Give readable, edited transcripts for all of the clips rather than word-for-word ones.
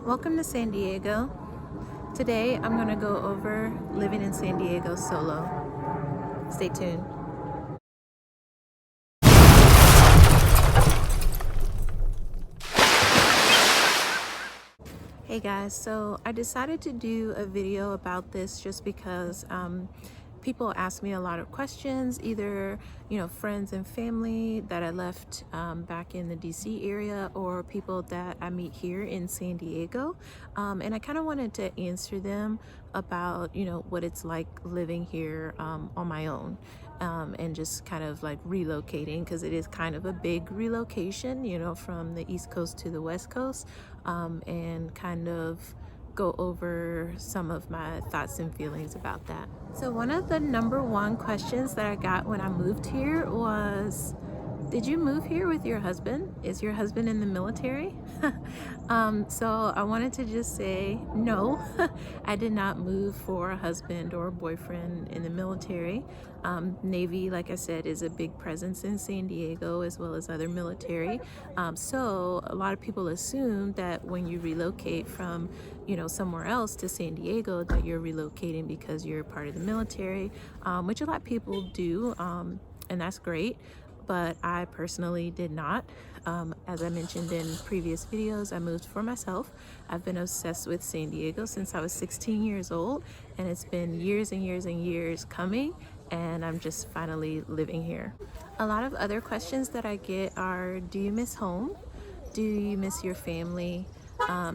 Welcome to San Diego. Today I'm going to go over living in San Diego solo. Stay tuned. Hey guys, so I decided to do a video about this just because people ask me a lot of questions, either friends and family that I left back in the DC area, or people that I meet here in San Diego, and I kind of wanted to answer them about what it's like living here on my own. And just kind of like relocating, because it is kind of a big relocation, from the East Coast to the West Coast, and kind of go over some of my thoughts and feelings about that. So one of the number one questions that I got when I moved here was, did you move here with your husband? Is your husband in the military? So I wanted to just say no. I did not move for a husband or a boyfriend in the military. Navy, like I said, is a big presence in San Diego, as well as other military. So a lot of people assume that when you relocate from somewhere else to San Diego, that you're relocating because you're part of the military, which a lot of people do, and that's great. But I personally did not. As I mentioned in previous videos, I moved for myself. I've been obsessed with San Diego since I was 16 years old, and it's been years and years and years coming, and I'm just finally living here. A lot of other questions that I get are, do you miss home? Do you miss your family?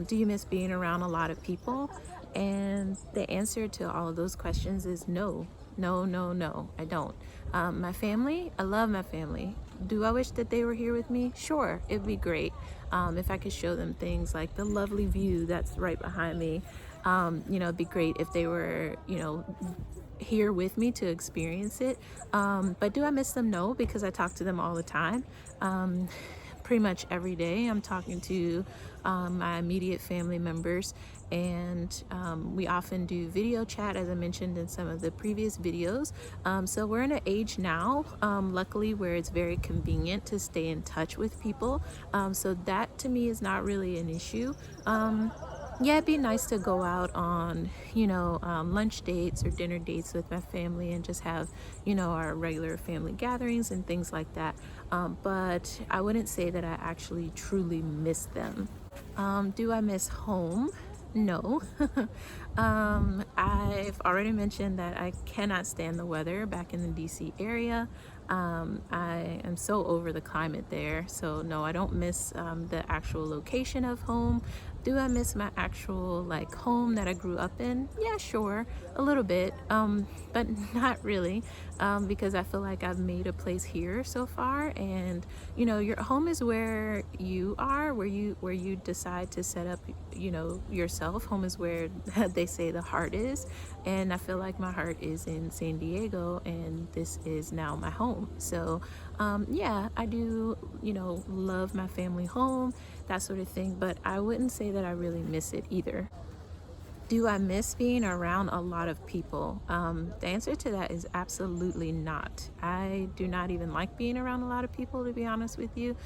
Do you miss being around a lot of people? And the answer to all of those questions is no. No, I don't. My family, I love my family. Do I wish that they were here with me? Sure, it'd be great if I could show them things like the lovely view that's right behind me. It'd be great if they were, here with me to experience it. But do I miss them? No, because I talk to them all the time. Pretty much every day I'm talking to my immediate family members, and we often do video chat, as I mentioned in some of the previous videos. So we're in an age now, luckily, where it's very convenient to stay in touch with people. So that to me is not really an issue. Yeah, it'd be nice to go out on, lunch dates or dinner dates with my family and just have, our regular family gatherings and things like that. But I wouldn't say that I actually truly miss them. Do I miss home? No. I've already mentioned that I cannot stand the weather back in the DC area. I am so over the climate there. So no, I don't miss the actual location of home. Do I miss my actual home that I grew up in? Yeah, sure, a little bit, but not really, because I feel like I've made a place here so far, and your home is where you are, where you decide to set up, yourself. Home is where they say the heart is, and I feel like my heart is in San Diego, and this is now my home. So yeah, I do love my family home, that sort of thing, but I wouldn't say that I really miss it either. Do I miss being around a lot of people? The answer to that is absolutely not. I do not even like being around a lot of people, to be honest with you.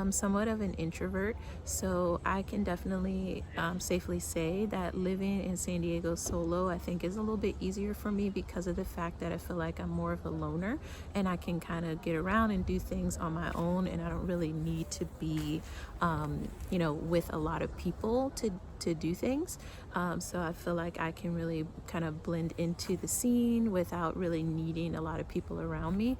Somewhat of an introvert, so I can definitely safely say that living in San Diego solo, I think, is a little bit easier for me because of the fact that I feel like I'm more of a loner, and I can kind of get around and do things on my own, and I don't really need to be, with a lot of people to do things. So I feel like I can really kind of blend into the scene without really needing a lot of people around me.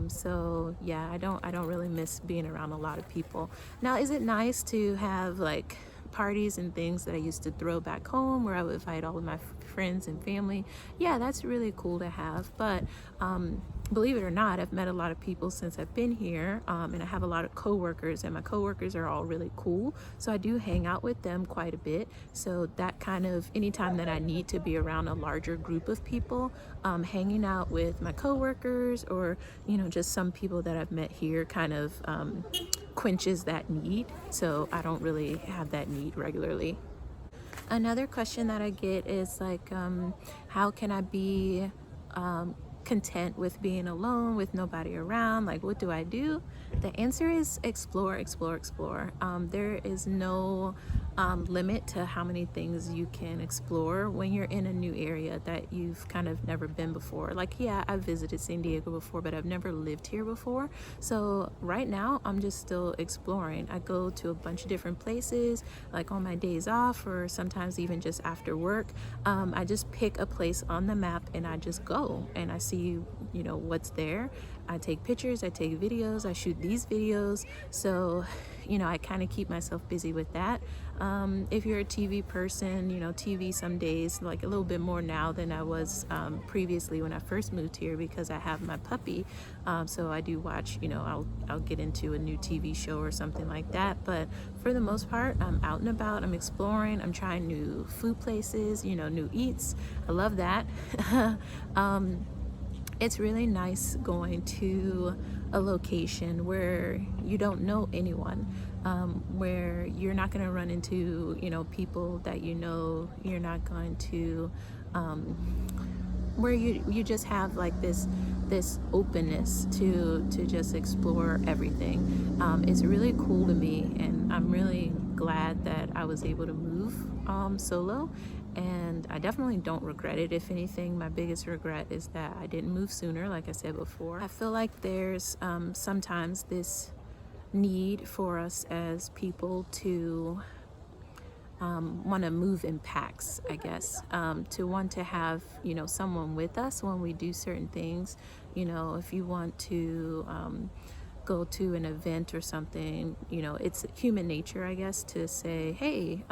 So yeah, I don't really miss being around a lot of people. Now, is it nice to have parties and things that I used to throw back home, where I would invite all of my friends and family? Yeah, that's really cool to have. But believe it or not, I've met a lot of people since I've been here, and I have a lot of coworkers, and my coworkers are all really cool. So I do hang out with them quite a bit. So that kind of, anytime that I need to be around a larger group of people, hanging out with my coworkers, or just some people that I've met here, kind of quenches that need. So I don't really have that need regularly. Another question that I get is how can I be content with being alone with nobody around? What do I do? The answer is explore, explore, explore. There is no limit to how many things you can explore when you're in a new area that you've kind of never been before. Like, yeah, I've visited San Diego before, but I've never lived here before. So right now, I'm just still exploring. I go to a bunch of different places, like on my days off, or sometimes even just after work. I just pick a place on the map and I just go and I see, what's there. I take pictures, I take videos, I shoot these videos. So, I kind of keep myself busy with that. If you're a TV person, TV some days, like a little bit more now than I was previously when I first moved here, because I have my puppy. So I do watch, I'll get into a new TV show or something like that. But for the most part, I'm out and about, I'm exploring, I'm trying new food places, new eats. I love that. It's really nice going to a location where you don't know anyone, where you're not going to run into, people that you're not going to, where you just have like this openness to just explore everything. It's really cool to me, and I'm really glad that I was able to move solo, and I definitely don't regret it. If anything, my biggest regret is that I didn't move sooner, like I said before. I feel like there's sometimes this need for us as people to want to move in packs, I guess, to want to have, someone with us when we do certain things. If you want to go to an event or something, it's human nature, I guess, to say, hey,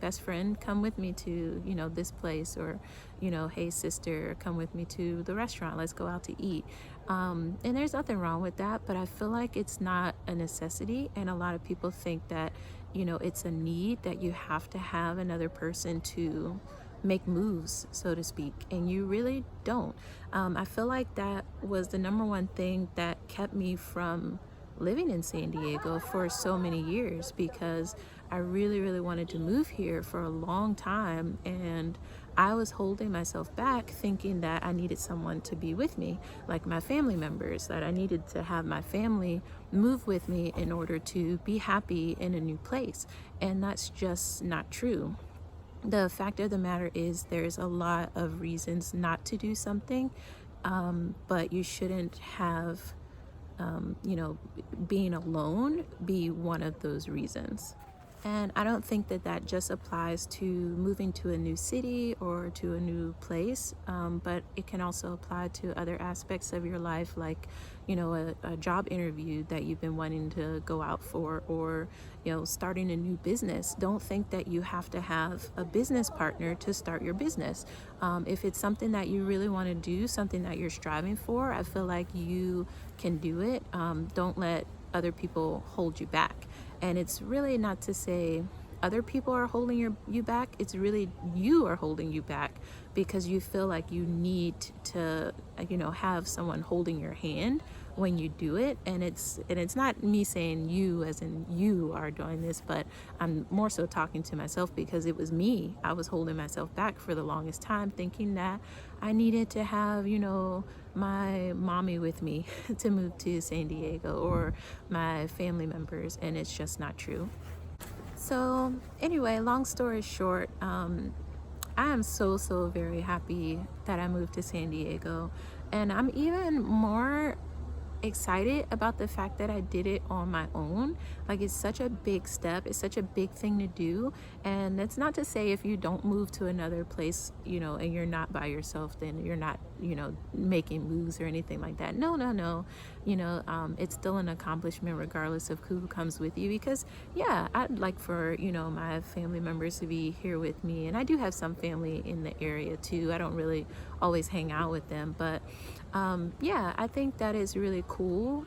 best friend, come with me to, this place, or, hey, sister, come with me to the restaurant, let's go out to eat. And there's nothing wrong with that, but I feel like it's not a necessity. And a lot of people think that, it's a need, that you have to have another person to make moves, so to speak, and you really don't. I feel like that was the number one thing that kept me from living in San Diego for so many years, because I really, really wanted to move here for a long time, and I was holding myself back thinking that I needed someone to be with me, like my family members, that I needed to have my family move with me in order to be happy in a new place. And that's just not true. The fact of the matter is, there's a lot of reasons not to do something, but you shouldn't have, being alone be one of those reasons. And I don't think that that just applies to moving to a new city or to a new place, but it can also apply to other aspects of your life, like, a job interview that you've been wanting to go out for, or, starting a new business. Don't think that you have to have a business partner to start your business. If it's something that you really want to do, something that you're striving for, I feel like you can do it. Don't let other people hold you back. And it's really not to say other people are holding you back. It's really you are holding you back because you feel like you need to, have someone holding your hand when you do it. And it's not me saying you as in you are doing this, but I'm more so talking to myself, because it was me. I was holding myself back for the longest time, thinking that I needed to have, my mommy with me to move to San Diego, or my family members, and it's just not true. So anyway, long story short, I am so very happy that I moved to San Diego, and I'm even more excited about the fact that I did it on my own. Like, it's such a big step, it's such a big thing to do. And that's not to say if you don't move to another place, and you're not by yourself, then you're not, making moves or anything like that. No. It's still an accomplishment regardless of who comes with you, because yeah, I'd like for, my family members to be here with me, and I do have some family in the area too. I don't really always hang out with them, but yeah, I think that is really cool.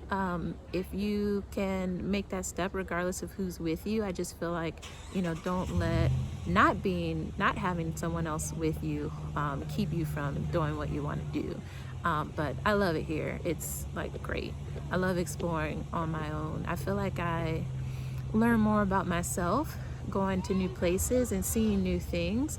If you can make that step regardless of who's with you. I just feel like, don't let not having someone else with you keep you from doing what you want to do. But I love it here. It's like great. I love exploring on my own. I feel like I learn more about myself going to new places and seeing new things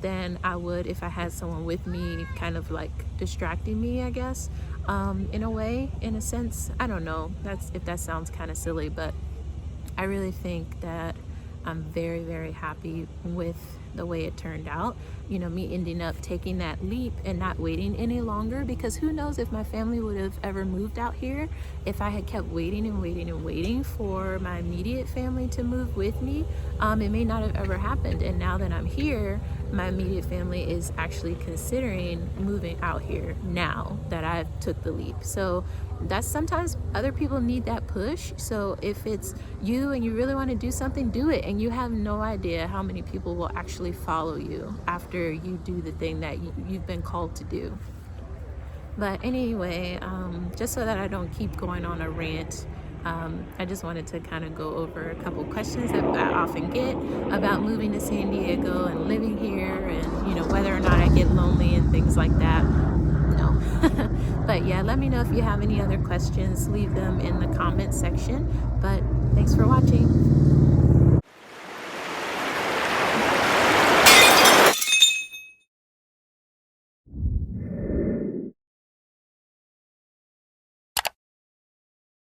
than I would if I had someone with me kind of like distracting me, I guess. in a way, in a sense. I don't know, that's if that sounds kind of silly, but I really think that I'm very, very happy with the way it turned out. You know, me ending up taking that leap and not waiting any longer, because who knows if my family would have ever moved out here if I had kept waiting and waiting and waiting for my immediate family to move with me. It may not have ever happened. And now that I'm here, my immediate family is actually considering moving out here now that I've took the leap. So that's, sometimes other people need that push. So if it's you and you really want to do something, do it. And you have no idea how many people will actually follow you after you do the thing that you've been called to do. But anyway, just so that I don't keep going on a rant, I just wanted to kind of go over a couple questions that I often get about moving to San Diego and living here, and, you know, whether or not I get lonely and things like that. No. But yeah, let me know if you have any other questions. Leave them in the comment section. But thanks for watching.